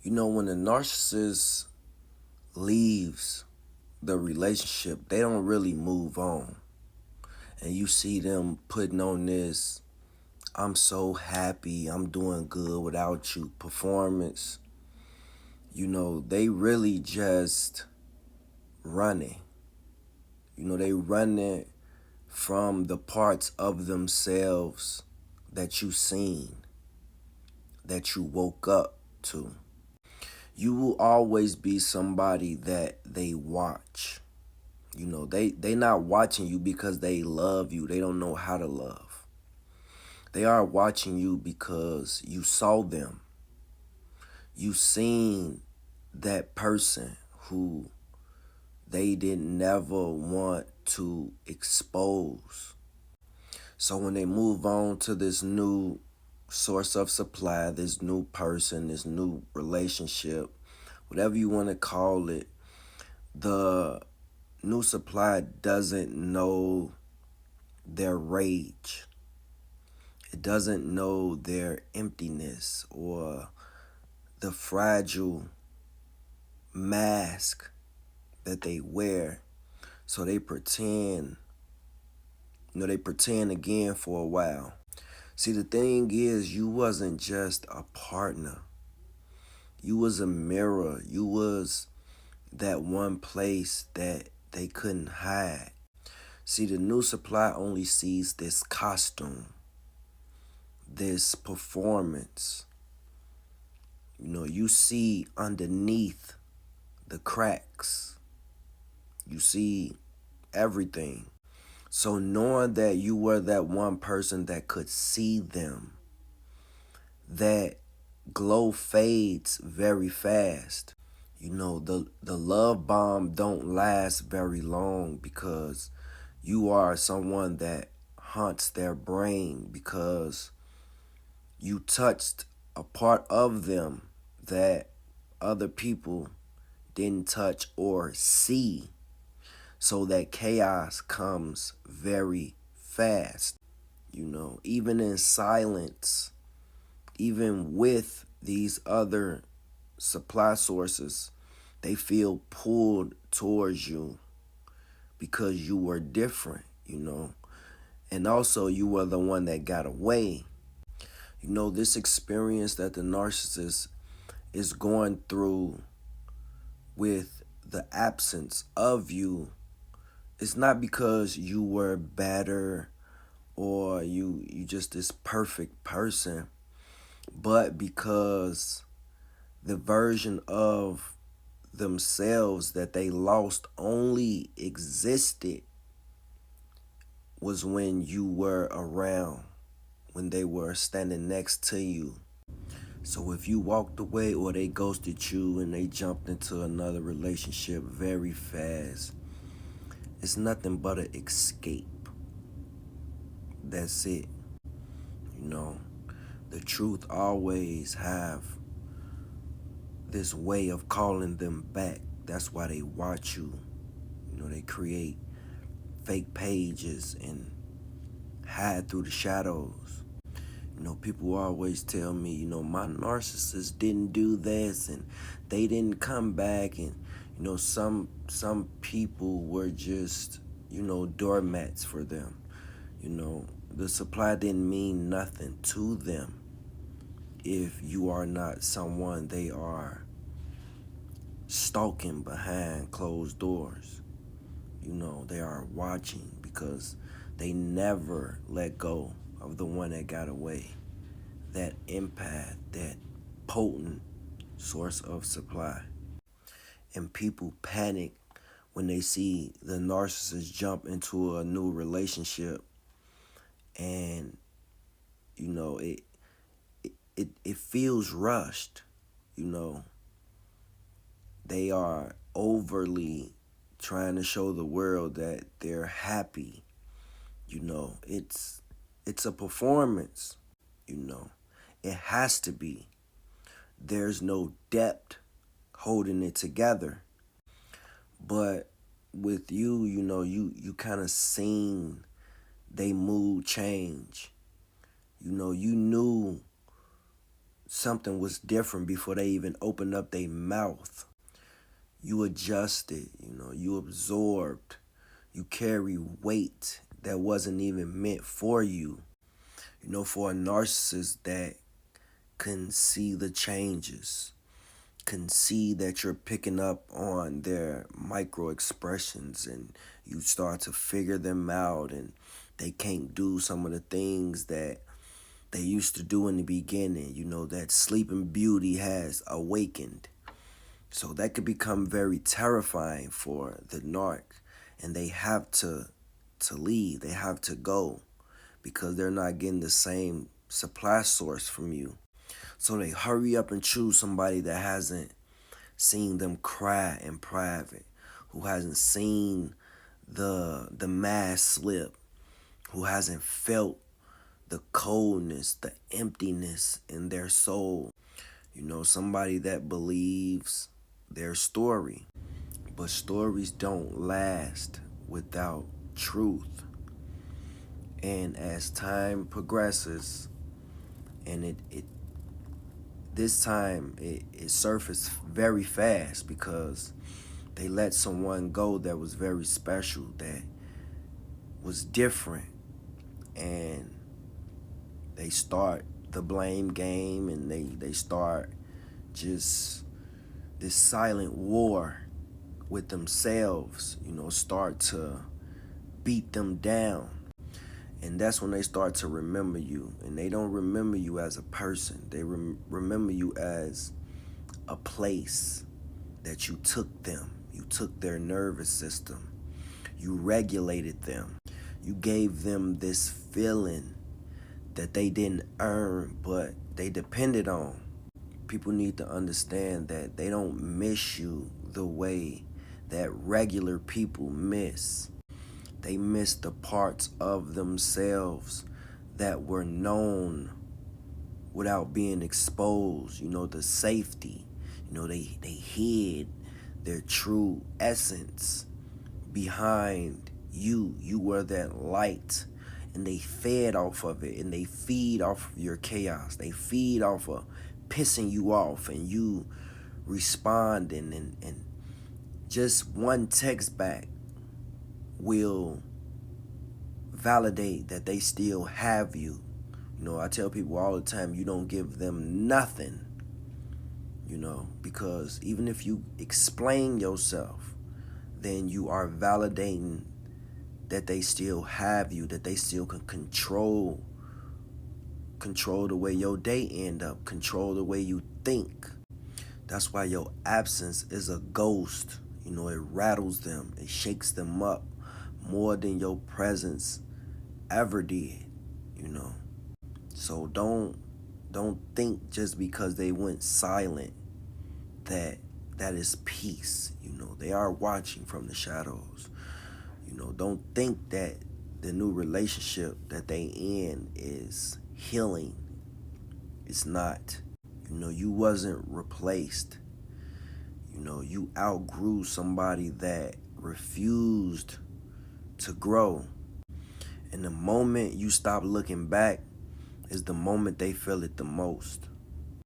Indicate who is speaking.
Speaker 1: When a narcissist leaves the relationship, they don't really move on. And you see them putting on this, I'm so happy, I'm doing good without you performance. They really just running. They running from the parts of themselves that you seen, that you woke up to. You will always be somebody that they watch. They not watching you because they love you. They don't know how to love. They are watching you because you saw them. You seen that person who they didn't never want to expose. So when they move on to this new source of supply, this new person, this new relationship, whatever you want to call it, the new supply doesn't know their rage. It doesn't know their emptiness or the fragile mask that they wear. So they pretend, they pretend again for a while. See, the thing is, you wasn't just a partner. You was a mirror. You was that one place that they couldn't hide. See, the new supply only sees this costume, this performance. You see underneath the cracks. You see everything. So knowing that you were that one person that could see them, that glow fades very fast. The love bomb don't last very long because you are someone that haunts their brain because you touched a part of them that other people didn't touch or see. So that chaos comes very fast. Even in silence, even with these other supply sources, they feel pulled towards you because you were different. And also you were the one that got away. This experience that the narcissist is going through with the absence of you, it's not because you were better or you just this perfect person, but because the version of themselves that they lost only existed was when you were around, when they were standing next to you. So if you walked away or they ghosted you and they jumped into another relationship very fast, it's nothing but an escape. That's it. You know, the truth always have this way of calling them back. That's why they watch you. They create fake pages and hide through the shadows. People always tell me, my narcissist didn't do this and they didn't come back, and some people were just, doormats for them. The supply didn't mean nothing to them if you are not someone they are stalking behind closed doors. They are watching because they never let go of the one that got away. That empath, that potent source of supply. And people panic when they see the narcissist jump into a new relationship, and it feels rushed. They are overly trying to show the world that they're happy. It's a performance. It has to be. There's no depth holding it together. But with you, you kind of seen they mood change. You knew something was different before they even opened up their mouth. You adjusted, you absorbed, you carry weight that wasn't even meant for you. For a narcissist that can see the changes, can see that you're picking up on their micro expressions, and you start to figure them out, and they can't do some of the things that they used to do in the beginning. That sleeping beauty has awakened. So that could become very terrifying for the narc, and they have to leave. They have to go because they're not getting the same supply source from you. So they hurry up and choose somebody that hasn't seen them cry in private, who hasn't seen the mask slip, who hasn't felt the coldness, the emptiness in their soul. Somebody that believes their story. But stories don't last without truth. And as time progresses, and this time it surfaced very fast because they let someone go that was very special, that was different, and they start the blame game, and they start just this silent war with themselves, start to beat them down. And that's when they start to remember you. And they don't remember you as a person. They remember you as a place that you took them. You took their nervous system. You regulated them. You gave them this feeling that they didn't earn, but they depended on. People need to understand that they don't miss you the way that regular people miss. They miss the parts of themselves that were known without being exposed. The safety. They hid their true essence behind you. You were that light, and they fed off of it, and they feed off of your chaos. They feed off of pissing you off, and you responding, and just one text back will validate that they still have you. I tell people all the time, you don't give them nothing, because even if you explain yourself, then you are validating that they still have you, that they still can control the way your day end up, control the way you think. That's why your absence is a ghost. It rattles them, it shakes them up more than your presence ever did. So don't think just because they went silent that is peace. They are watching from the shadows. Don't think that the new relationship that they in is healing. It's not. You wasn't replaced. You outgrew somebody that refused to grow. And the moment you stop looking back is the moment they feel it the most.